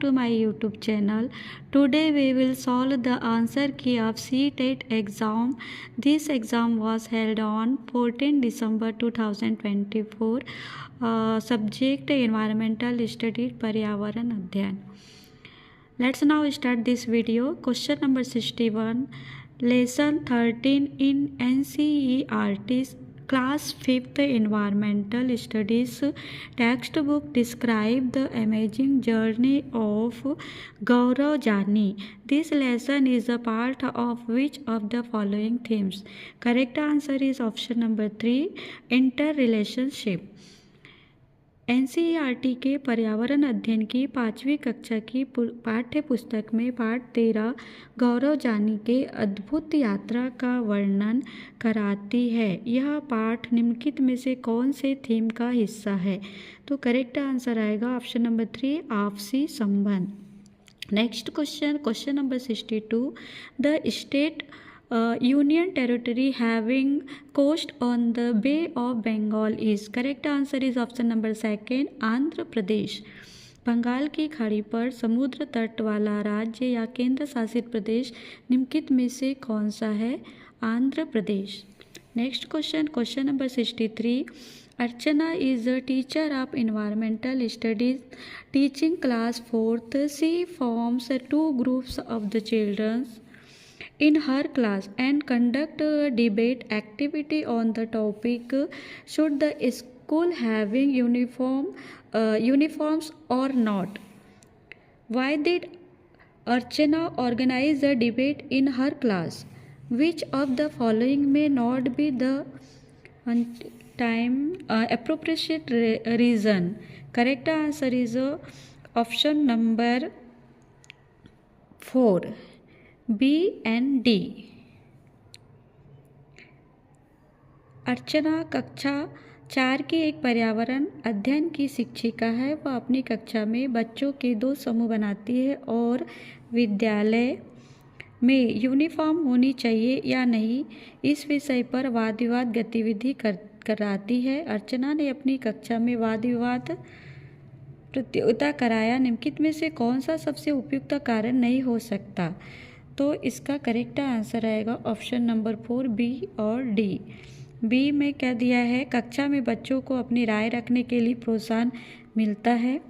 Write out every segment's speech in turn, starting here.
to my YouTube channel. Today we will solve the answer key of CTET exam. This exam was held on 14 December 2024. Subject Environmental Studies पर्यावरण अध्ययन. Let's now start this video. Question number 61. Lesson 13 in NCERT Class 5th Environmental Studies textbook describe the amazing journey of Gaurav Jani. This lesson is a part of which of the following themes? Correct answer is option number 3, interrelationship. NCERT के पर्यावरण अध्ययन की 5वीं कक्षा की पाठ्य पुस्तक में पाठ 13 गौरव जानी के अद्भुत यात्रा का वर्णन कराती है. यह पाठ निम्नलिखित में से कौन से थीम का हिस्सा है? तो करेक्ट आंसर आएगा ऑप्शन नंबर 3, आपसी संबंध. Next question number 62. The state union territory having coast on the Bay of Bengal is. Correct answer is option number 2, Andhra Pradesh. Bengal की खाड़ी पर समुद्र तट वाला राज्य या केंद्र शासित प्रदेश निम्नलिखित में से कौन सा है? Andhra Pradesh. Next question number 63. Archana is a teacher of environmental studies teaching class 4th. She forms 2 groups of the children in her class and conduct a debate activity on the topic, should the school having uniforms or not? Why did Archana organize a debate in her class? Which of the following may not be the appropriate reason? Correct answer is option number 4, B and D. अर्चना कक्षा 4 की एक पर्यावरण अध्ययन की शिक्षिका है. वह अपनी कक्षा में बच्चों के 2 समूह बनाती है और विद्यालय में यूनिफॉर्म होनी चाहिए या नहीं इस विषय पर वाद विवाद गतिविधि कराती है. अर्चना ने अपनी कक्षा में वाद विवाद प्रतियोगिता कराया. निम्नलिखित में से कौन सा सबसे उपयुक्त कारण नहीं हो सकता? तो इसका करेक्ट आंसर आएगा ऑप्शन नंबर 4, बी और डी. बी में क्या दिया है? कक्षा में बच्चों को अपनी राय रखने के लिए प्रोत्साहन मिलता है.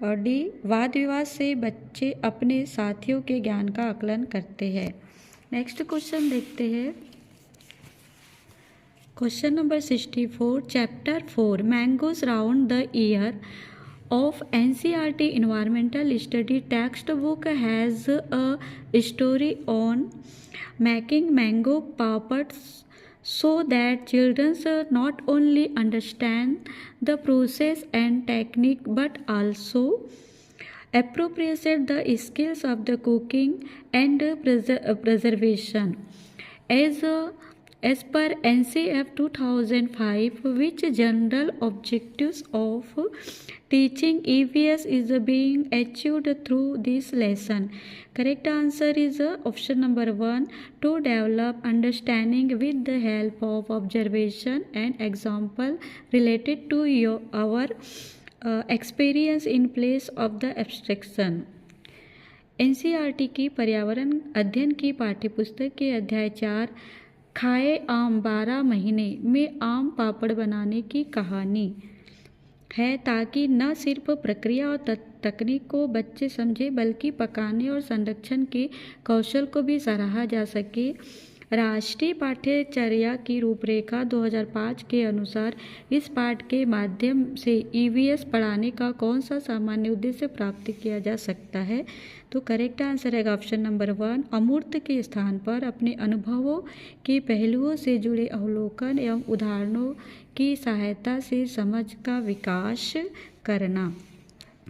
और डी, वाद विवाद से बच्चे अपने साथियों के ज्ञान का आकलन करते हैं. नेक्स्ट क्वेश्चन देखते हैं. Question number 64. Chapter 4 mangoes round the year of NCERT environmental study textbook has a story on making mango papads so that children not only understand the process and technique but also appropriate the skills of the cooking and preservation. As per NCF 2005, which general objectives of teaching EVS is being achieved through this lesson? Correct answer is option number 1, to develop understanding with the help of observation and example related to our experience in place of the abstraction. NCERT की पर्यावरण अध्ययन की पाठ्यपुस्तक के अध्याय 4 खाए आम 12 महीने में आम पापड़ बनाने की कहानी है, ताकि न सिर्फ प्रक्रिया और तकनीक को बच्चे समझे बल्कि पकाने और संरक्षण के कौशल को भी सराहा जा सके. राष्ट्रीय पाठ्यचर्या की रूपरेखा 2005 के अनुसार इस पाठ के माध्यम से EVS पढ़ाने का कौन सा सामान्य उद्देश्य प्राप्त किया जा सकता है? तो करेक्ट आंसर है ऑप्शन नंबर 1, अमूर्त के स्थान पर अपने अनुभवों के पहलुओं से जुड़े अवलोकन एवं उदाहरणों की सहायता से समझ का विकास करना.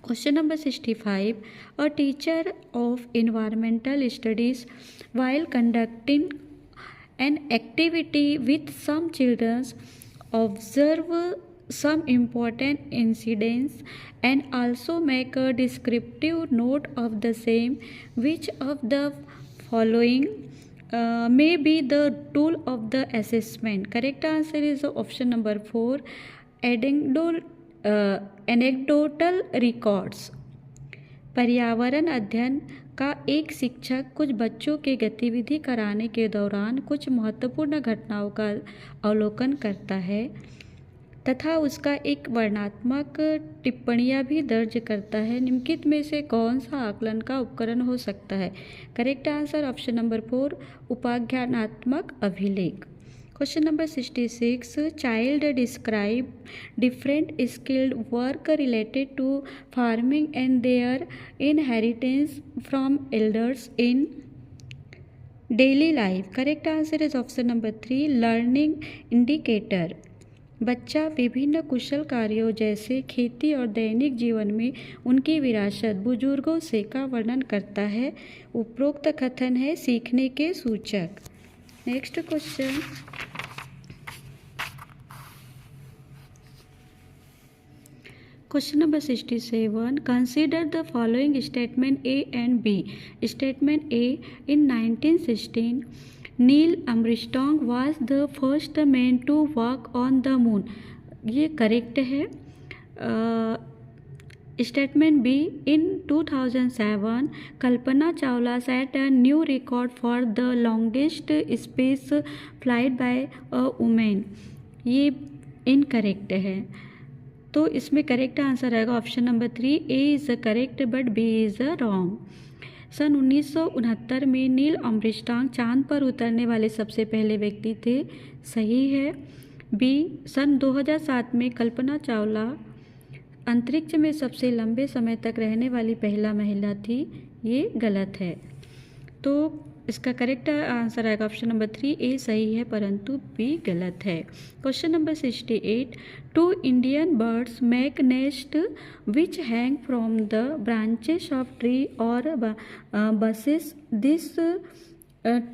Question number 65. A teacher of environmental studies while conducting an activity with some children observe some important incidents and also make a descriptive note of the same. Which of the following may be the tool of the assessment? Correct answer is option number 4, anecdotal records. पर्यावरण अध्ययन का एक शिक्षक कुछ बच्चों के गतिविधि कराने के दौरान कुछ महत्वपूर्ण घटनाओं का अवलोकन करता है तथा उसका एक वर्णनात्मक टिप्पणियाँ भी दर्ज करता है। निम्नलिखित में से कौन सा आकलन का उपकरण हो सकता है? करेक्ट आंसर ऑप्शन नंबर 4, उपाख्यानात्मक अभिलेख। Question number 66, child describe different skilled work related to farming and their inheritance from elders in daily life. Correct answer is option number 3, learning indicator. बच्चा विभिन्न कुशल कार्यों जैसे खेती और दैनिक जीवन में उनकी विरासत बुजुर्गों से का वर्णन करता है। उपरोक्त कथन है सीखने के सूचक। Next question, question number 67, consider the following statement A and B. Statement A, in 1916 Neil Armstrong was the first man to walk on the moon. ये करेक्ट है। Statement B, in 2007 Kalpana Chawla set a new record for the longest space flight by a women. ये incorrect है, तो इसमें correct answer आएगा option number 3, A is correct but B is wrong. सन 1969 में Neil Armstrong चांद पर उतरने वाले सबसे पहले व्यक्ति थे। सही है। बी, सन 2007 में कल्पना चावला अंतरिक्ष में सबसे लंबे समय तक रहने वाली पहला महिला थी। ये गलत है, तो इसका करेक्ट आंसर आएगा ऑप्शन नंबर 3, ए सही है परंतु बी गलत है। Question number 68, two Indian birds make nest which hang from the branches of tree और बसेस दिस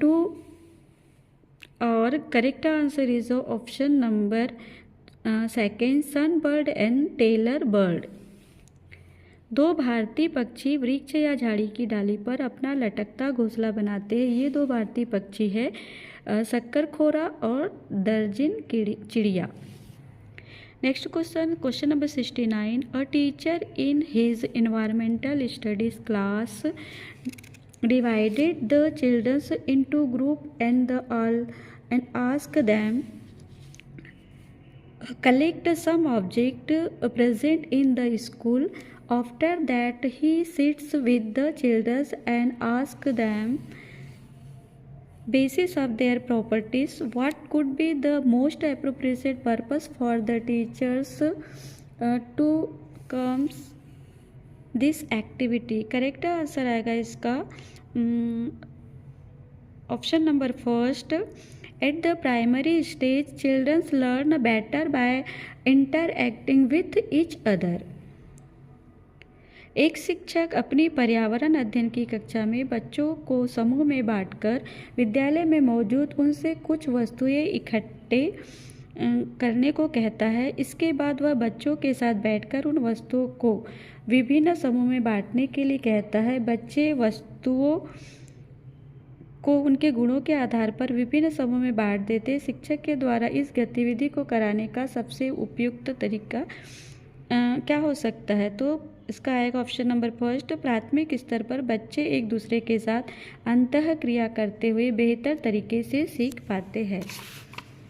टू, और correct answer is option number 2, sun bird and tailor bird. दो भारतीय पक्षी वृक्ष या झाड़ी की डाली पर अपना लटकता घोंसला बनाते हैं। ये दो भारतीय पक्षी है शक्करखोरा और दर्जिन चिड़िया। Next question, question number 69, a teacher in his environmental studies class divided the childrens into group and ask them collect some object present in the school. After that he sits with the children and asks them basis of their properties what could be the most appropriate purpose for the teachers to comes this activity. Correct answer आएगा इसका option number 1, at the primary stage children learn better by interacting with each other. एक शिक्षक अपनी पर्यावरण अध्ययन की कक्षा में बच्चों को समूह में बांटकर विद्यालय में मौजूद उनसे कुछ वस्तुएं इकट्ठे करने को कहता है। इसके बाद वह बच्चों के साथ बैठकर उन वस्तुओं को विभिन्न समूह में बांटने के लिए कहता है। बच्चे वस्तुओं को उनके गुणों के आधार पर विभिन्न समूह में बांट देते। शिक्षक के द्वारा इस गतिविधि को कराने का सबसे उपयुक्त तरीका क्या हो सकता है? तो इसका आएगा ऑप्शन नंबर 1, प्राथमिक स्तर पर बच्चे एक दूसरे के साथ अंतः क्रिया करते हुए बेहतर तरीके से सीख पाते हैं।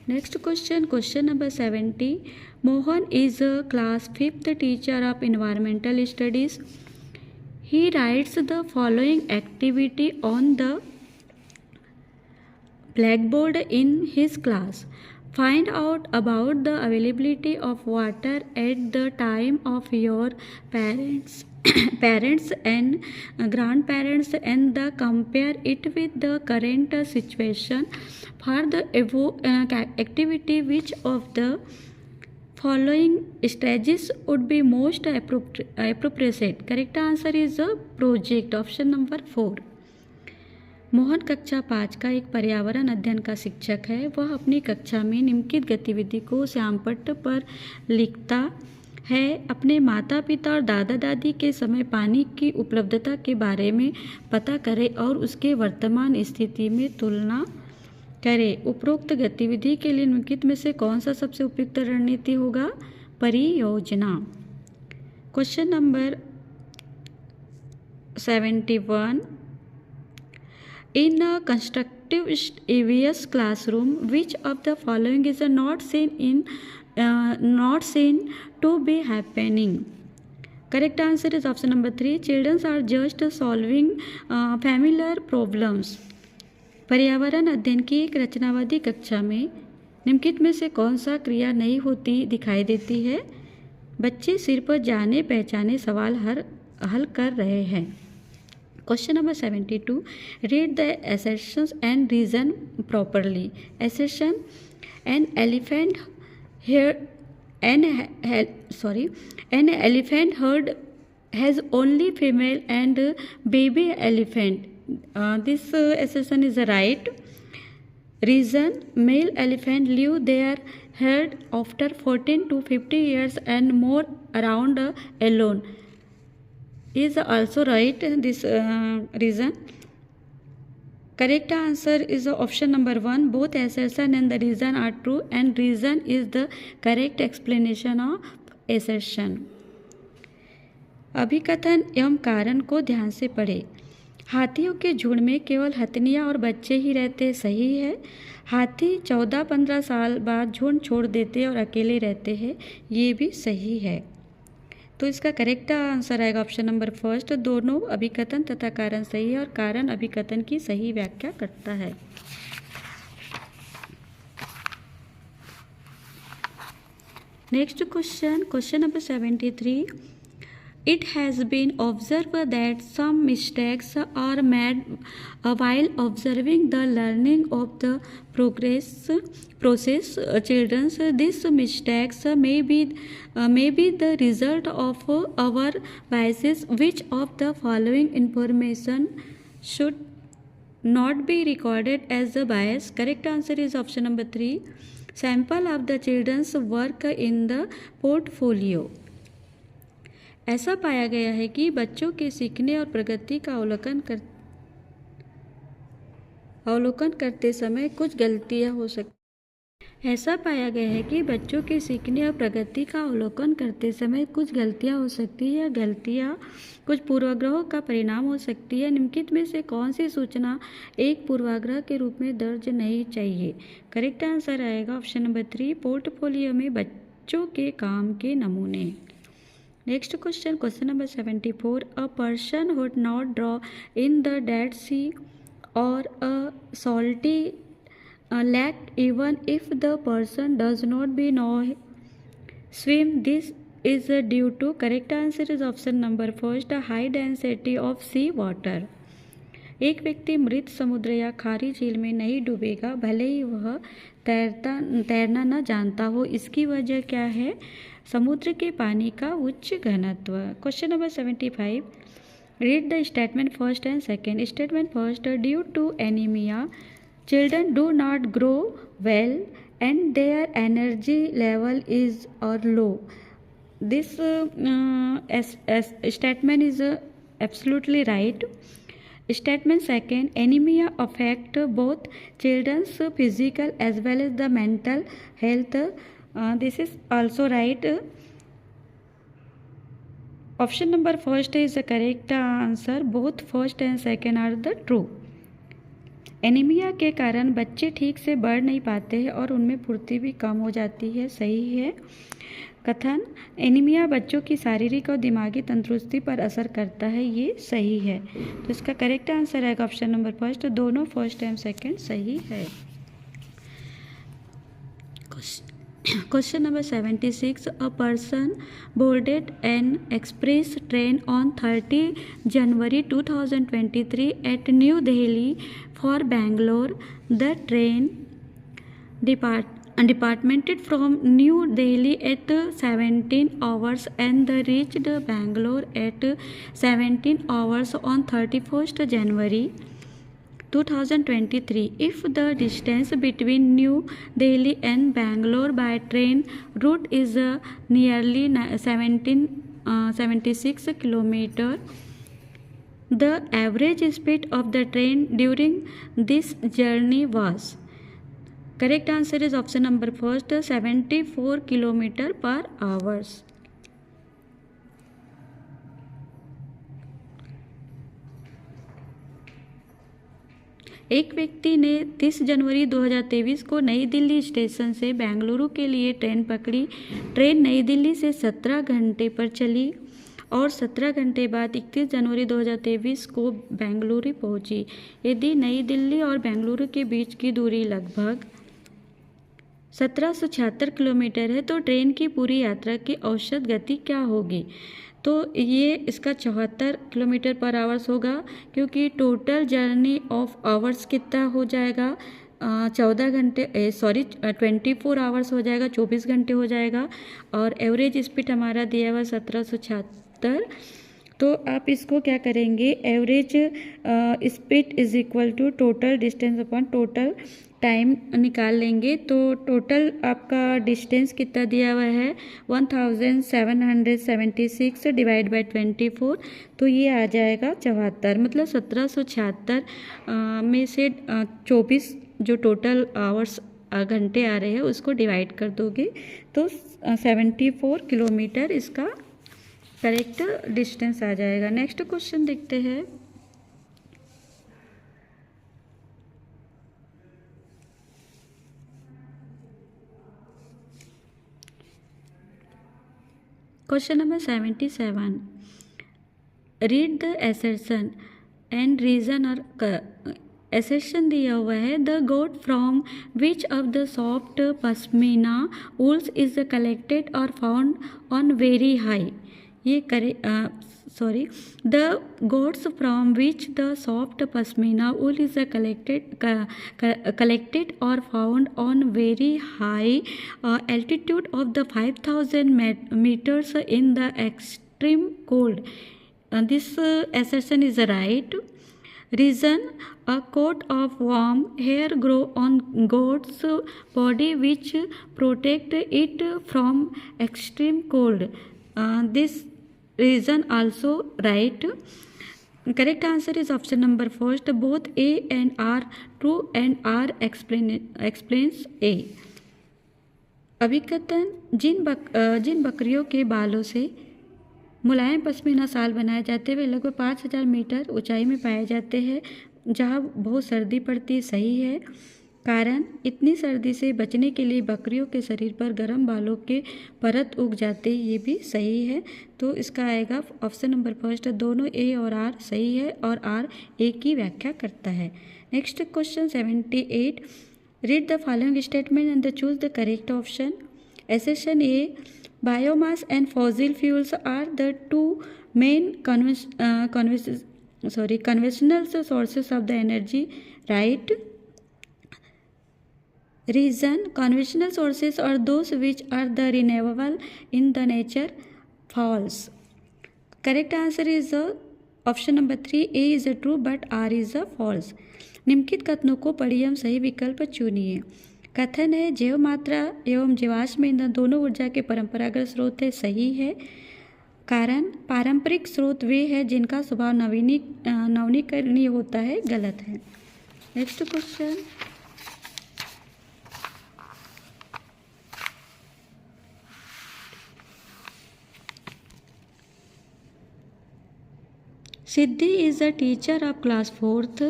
Next question, question number 70, Mohan is a class 5th teacher of environmental studies. He rights the following activity on the blackboard in his class. Find out about the availability of water at the time of your parents and grandparents and compare it with the current situation. For the activity, which of the following strategies would be most appropriate? Correct answer is a project, option number 4. Mohan कक्षा 5 का एक पर्यावरण अध्ययन का शिक्षक है। वह अपनी कक्षा में निम्नलिखित गतिविधि को श्यामपट्ट पर लिखता है। अपने माता पिता और दादा दादी के समय पानी की उपलब्धता के बारे में पता करें और उसके वर्तमान स्थिति में तुलना करें। उपरोक्त गतिविधि के लिए निम्नलिखित में से कौन सा सबसे उपयुक्त रणनीति होगा? परियोजना। Question number 71. In a constructive EVS classroom, which of the following is not seen to be happening? Correct answer is option number 3. Children are just solving familiar problems. पर्यावरण अध्ययन की एक रचनावादी कक्षा में निम्नलिखित में से कौन सा क्रिया नहीं होती दिखाई देती है? बच्चे सिर्फ जाने पहचाने सवाल हल कर रहे हैं. Question number 72. Read the assertions and reason properly. Assertion: an elephant herd has only female and baby elephant. This assertion is right. Reason: male elephant leave their herd after 14 to 50 years and more around alone. Is also right, this reason. Correct answer is option number 1. Both assertion and the reason are true, and reason is the correct explanation of assertion. अभिकथन एवं कारण को ध्यान से पढ़े. हाथियों के झुंड में केवल हथनियाँ और बच्चे ही रहते, सही है. हाथी 14-15 साल बाद झुंड छोड़ देते और अकेले रहते हैं, ये भी सही है. तो इसका करेक्ट आंसर आएगा ऑप्शन नंबर फर्स्ट. दोनों अभिकथन तथा कारण सही है और कारण अभिकथन की सही व्याख्या करता है. Next question number 73. It has been observed that some mistakes are made while observing the learning of the process. Children, these mistakes may be the result of our biases. Which of the following information should not be recorded as a bias? Correct answer is option number 3. Sample of the children's work in the portfolio. ऐसा पाया गया है कि बच्चों के सीखने और प्रगति का अवलोकन करते समय कुछ गलतियां हो सकती है. गलतियां कुछ पूर्वाग्रहों का परिणाम हो सकती है. निम्नलिखित में से कौन सी सूचना एक पूर्वाग्रह के रूप में दर्ज नहीं चाहिए? करेक्ट आंसर आएगा ऑप्शन नंबर 3. पोर्टफोलियो में बच्चों के काम के नमूने. Next question number 74. A person would not draw in the Dead Sea or a salty lake even if the person does not know swim. This is due to. Correct answer is option number first. High density of sea water. एक व्यक्ति मृत समुद्र या खारी झील में नहीं डूबेगा भले ही वह तैरना न जानता हो. इसकी वजह क्या है? समुद्र के पानी का उच्च घनत्व. Question number 75. Read the statement first and second. Statement first. Due to anaemia children do not grow well and their energy level is और low. This statement is absolutely right. Statement second. Anemia affect both children's physical as well as the mental health. This is also right. Option number first is the correct answer. Both first and second are the true. Anaemia के कारण बच्चे ठीक से बढ़ नहीं पाते हैं और उनमें फुर्ती भी कम हो जाती है, सही है. कथन: एनीमिया बच्चों की शारीरिक और दिमागी तंदुरुस्ती पर असर करता है, ये सही है. तो इसका करेक्ट आंसर है ऑप्शन नंबर फर्स्ट. दोनों फर्स्ट एंड सेकंड सही है. Question number 76. A person boarded an express train on 30 January 2023 at New Delhi for Bangalore. The train departed from New Delhi at 17 hours and reached Bangalore at 17 hours on 31st January 2023. If the distance between New Delhi and Bangalore by train route is nearly 76 km, the average speed of the train during this journey was. Correct answer is option number first. 74 km/h. एक व्यक्ति ने 30 January 2023 को नई Delhi station से बेंगलुरु के लिए train पकड़ी। Train नई दिल्ली से 17 घंटे पर चली और 17 घंटे बाद 31 जनवरी 2023 को बेंगलुरु पहुंची। यदि नई दिल्ली और बेंगलुरु के बीच की दूरी लगभग 1776 किलोमीटर है तो ट्रेन की पूरी यात्रा की औसत गति क्या होगी? तो ये इसका 74 किलोमीटर पर आवर्स होगा, क्योंकि टोटल जर्नी ऑफ आवर्स कितना हो जाएगा 14 घंटे 24 आवर्स हो जाएगा, 24 घंटे हो जाएगा। और एवरेज स्पीड हमारा दिया हुआ 1776। तो आप इसको क्या करेंगे, average speed is equal to total distance upon total time निकाल लेंगे। तो टोटल आपका डिस्टेंस कितना दिया हुआ है 1776 डिवाइड बाय 24, तो ये आ जाएगा 74। मतलब 1776 में से 24 जो टोटल आवर्स घंटे आ रहे हैं उसको डिवाइड कर दोगे तो 74 किलोमीटर इसका करेक्ट डिस्टेंस आ जाएगा। नेक्स्ट क्वेश्चन देखते हैं। Question number 77, read the assertion and reason. और एसर्शन दिया हुआ है the goat from which of the soft pashmina wools is collected और फाउंड ऑन वेरी हाई। ये करे the goats from which the soft pashmina wool is collected or found on very high altitude of the 5000 meters in the extreme cold. This assertion is right. Reason, a coat of warm hair grow on goat's body which protect it from extreme cold. This reason also right. Correct answer is option number first. Both A and R true and R explains A. अभिकथन, जिन बकरियों के बालों से मुलायम पश्मीना शाल बनाए जाते हुए लगभग 5000 metre ऊंचाई में पाए जाते हैं जहां बहुत सर्दी पड़ती, सही है। कारण, इतनी सर्दी से बचने के लिए बकरियों के शरीर पर गर्म बालों के परत उग जाते, ये भी सही है। तो इसका आएगा ऑप्शन नंबर फर्स्ट। दोनों ए और आर सही है और आर ए की व्याख्या करता है। Next question 78, read the following statement and choose the correct option. Assertion A, biomass and fossil fuels are the two main conventional sources of the energy, right? Reason, conventional sources are those which are the renewable in the nature, false. Correct answer is option number 3, A is a true but R is a false. निम्नलिखित कथनों को पढ़िए हम सही विकल्प चुनिए। कथन है जैव मात्रा एवं जीवाश्म ईंधन दोनों ऊर्जा के परंपरागत स्रोत है, सही है। कारण, पारंपरिक स्रोत वे हैं जिनका स्वभाव नवीनीकरणीय होता है, गलत है। Next question, Siddhi is a teacher of class 4th.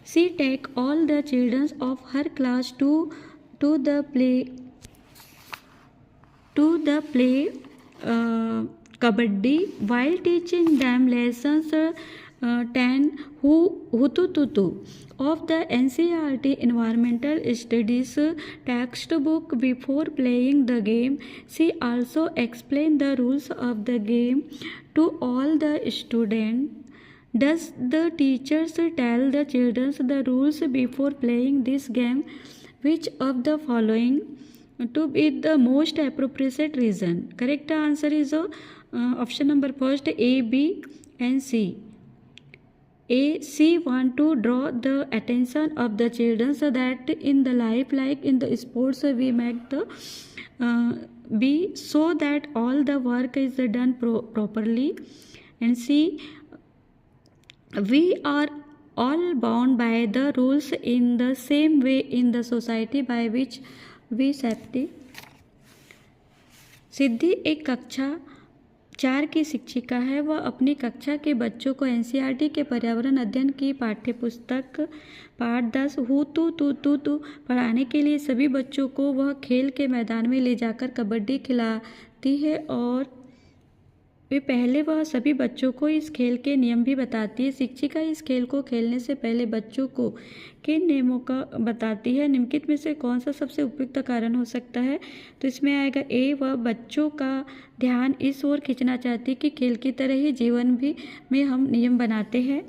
She take all the children of her class to the play kabaddi. While teaching them lessons 10 hutututu of the NCERT environmental studies textbook before playing the game. She also explained the rules of the game to all the students. Does the teachers tell the children the rules before playing this game? Which of the following to be the most appropriate reason? Correct answer is option number first, A, B and C. A, she want to draw the attention of the children so that in the life like in the sports we make the B, so that all the work is done properly. And C, we are all bound by the rules in the same way in the society by which we safety. सिद्धि एक कक्षा 4 की शिक्षिका है। वह अपनी कक्षा के बच्चों को एनसीईआरटी के पर्यावरण अध्ययन की पाठ्यपुस्तक पाठ 10 हु तू तू तू तू पढ़ाने के लिए सभी बच्चों को वह खेल के मैदान में ले जाकर कबड्डी खिलाती है और वह सभी बच्चों को इस खेल के नियम भी बताती है। शिक्षिका इस खेल को खेलने से पहले बच्चों को किन नियमों का बताती है? निम्नलिखित में से कौन सा सबसे उपयुक्त कारण हो सकता है? तो इसमें आएगा ए, वह बच्चों का ध्यान इस ओर खींचना चाहती है कि खेल की तरह ही जीवन भी में हम नियम बनाते हैं।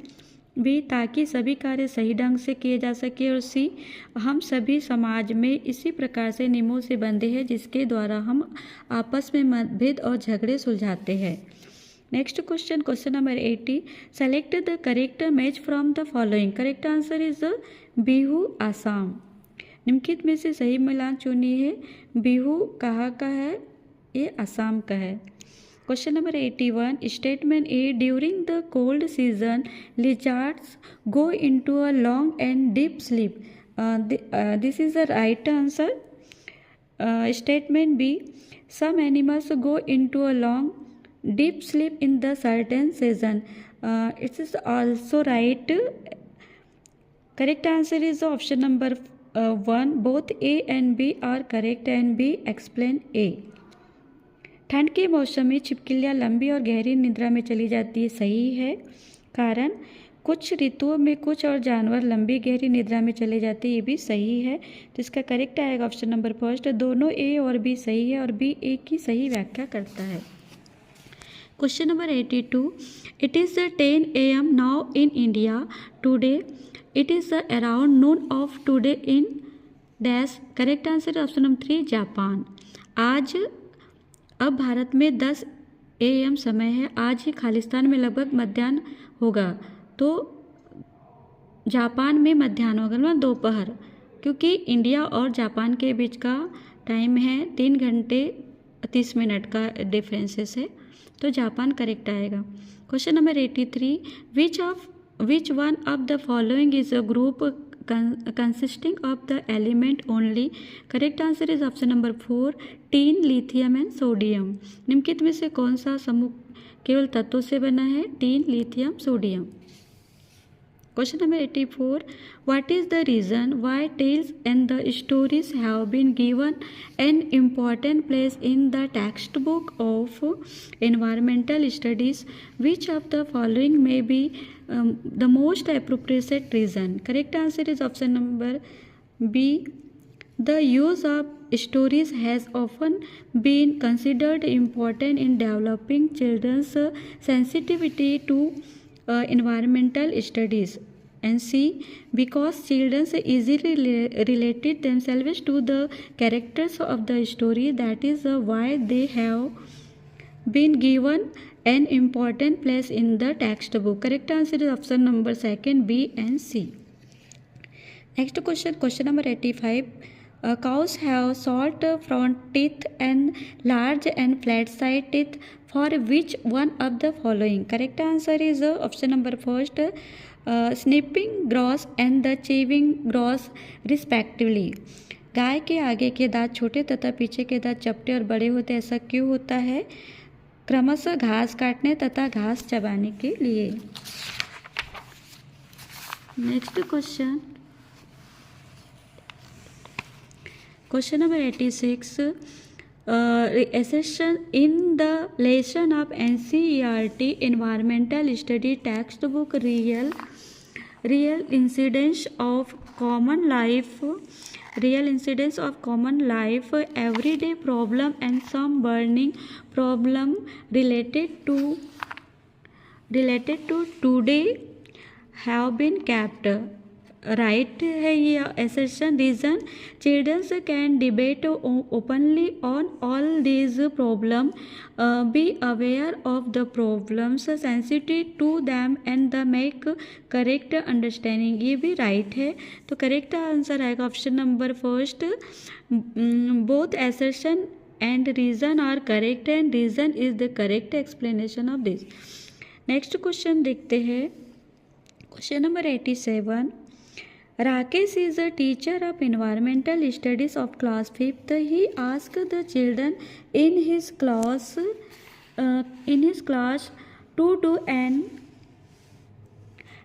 बी, ताकि सभी कार्य सही ढंग से किए जा सके। और सी, हम सभी समाज में इसी प्रकार से नियमों से बंधे हैं जिसके द्वारा हम आपस में मतभेद और झगड़े सुलझाते हैं। Next question number 80, select the correct match from the following. Correct answer is Bihu Assam. निम्नलिखित में से सही मिलान चुनिए। बिहू कहाँ का है? ये असम का है। Question number 81, statement A, during the cold season lizards go into a long and deep sleep. This is the right answer. Statement B, some animals go into a long deep sleep in the certain season. It is also right. Correct answer is option number 1, both A and B are correct and B explain A. ठंड के मौसम में छिपकलियाँ लंबी और गहरी निद्रा में चली जाती है। सही है, कारण कुछ ऋतुओं में कुछ और जानवर लंबी गहरी निद्रा में चले जाते हैं। ये भी सही है। तो इसका करेक्ट आएगा ऑप्शन नंबर फर्स्ट। दोनों ए और बी सही है और बी ए की सही व्याख्या करता है। Question number 82, it is 10 AM now in India today. It is around Noon of today in dash. Correct answer option number 3, Japan. आज अब भारत में 10 AM समय है। आज ही खालिस्तान में लगभग मध्याह्न होगा। तो जापान में मध्याह्न होगा ना, दोपहर, क्योंकि इंडिया और जापान के बीच का टाइम है 3 घंटे 30 मिनट का डिफरेंसेस है। तो जापान करेक्ट आएगा। Question number 83, which one of the following is a group consisting of the element only। Correct answer is option number 4, tin, lithium and sodium. निम्नलिखित में से कौन सा समूह केवल तत्वों से बना है? Tin, lithium, sodium. Question number 84, what is the reason why tales and the stories have been given an important place in the text book of environmental studies. Which of the following may be the most appropriate reason? Correct answer is option number B, the use of stories has often been considered important in developing children's sensitivity to environmental studies. And C, because children easily related themselves to the characters of the story, that is why they have been given an important place in the textbook. Correct answer is option number 2, B and C. Next question number 85, cows have short front teeth and large and flat side teeth. For which one of the following? Correct answer is option number 1, snipping grouse and the chewing grouse respectively. गाय के आगे के दांत छोटे तथा पीछे के दांत चपटे और बड़े होते। ऐसा क्यों होता है? क्रमशः घास काटने तथा घास चबाने के लिए। Next question number 86, assertion in the lesson of NCERT environmental study textbook real incidents of common life, everyday problem and some burning problem related to today have been kept। Right है ये assertion। Reason, children can debate openly on all these problem, be aware of the problems, sensitive to them and the make correct understanding। ये भी right है। तो correct answer आएगा option number 1, both assertion and reason are correct and reason is the correct explanation of this। Next question देखते हैं। Question number 87, Rakesh is a teacher of environmental studies of class 5th. He asked the children in his class in his class to do an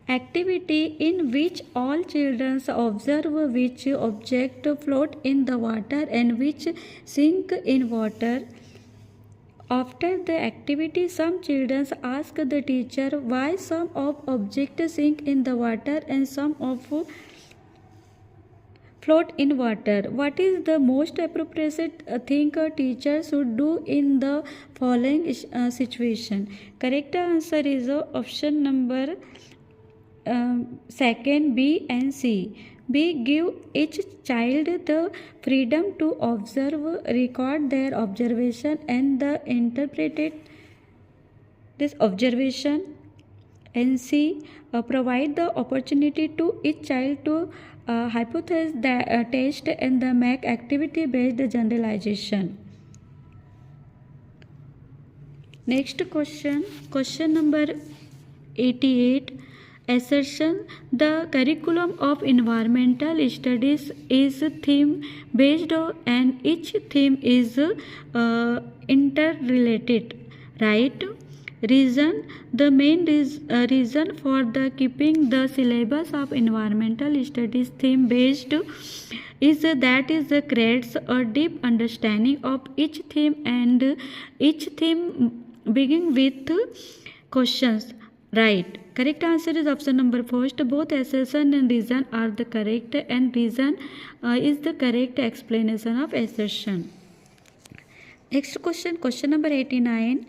activity in which all children observe which object float in the water and which sink in water. After the activity, some children ask the teacher why some of objects sink in the water and some of float in water. What is the most appropriate thing a teacher should do in the following situation? Correct answer is option number second, B and C. B. Give each child the freedom to observe, record their observation and the interpreted this observation. And C. Provide the opportunity to each child to hypothesize the test and the make activity based generalization. Next question number 88. Assertion. The curriculum of environmental studies is theme based and each theme is interrelated. Right? Reason. The main reason for the keeping the syllabus of environmental studies theme based is that it creates a deep understanding of each theme and each theme begin with questions. Right. Correct answer is option number first. Both assertion and reason are the correct and reason is the correct explanation of assertion. Next question number 89.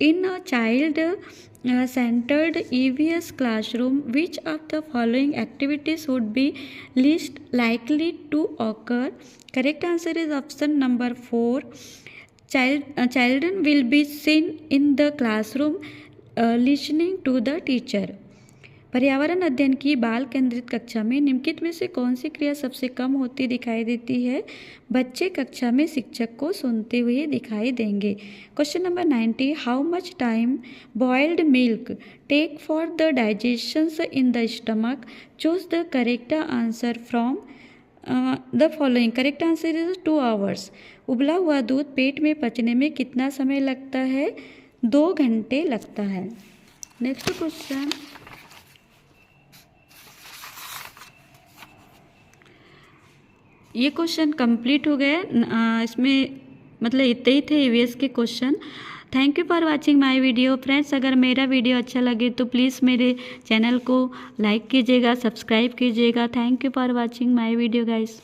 In a child-centered EVS classroom, which of the following activities would be least likely to occur? Correct answer is option number 4. Children will be seen in the classroom listening to the teacher. पर्यावरण अध्ययन की बाल केंद्रित कक्षा में निम्नलिखित में से कौन सी क्रिया सबसे कम होती दिखाई देती है? बच्चे कक्षा में शिक्षक को सुनते हुए दिखाई देंगे. Question number 90. How much time boiled milk take for the digestion in the stomach? Choose the correct answer from the following. Correct answer is 2 hours. उबला हुआ दूध पेट में पचने में कितना समय लगता है? 2 घंटे लगता है. Next question. ये क्वेश्चन कंप्लीट हो गए. इसमें मतलब इतने ही थे ईवीएस के question. Thank you for watching my video. Friends, अगर मेरा वीडियो अच्छा लगे तो प्लीज़ मेरे चैनल को लाइक कीजिएगा, सब्सक्राइब कीजिएगा. Thank you for watching my video guys.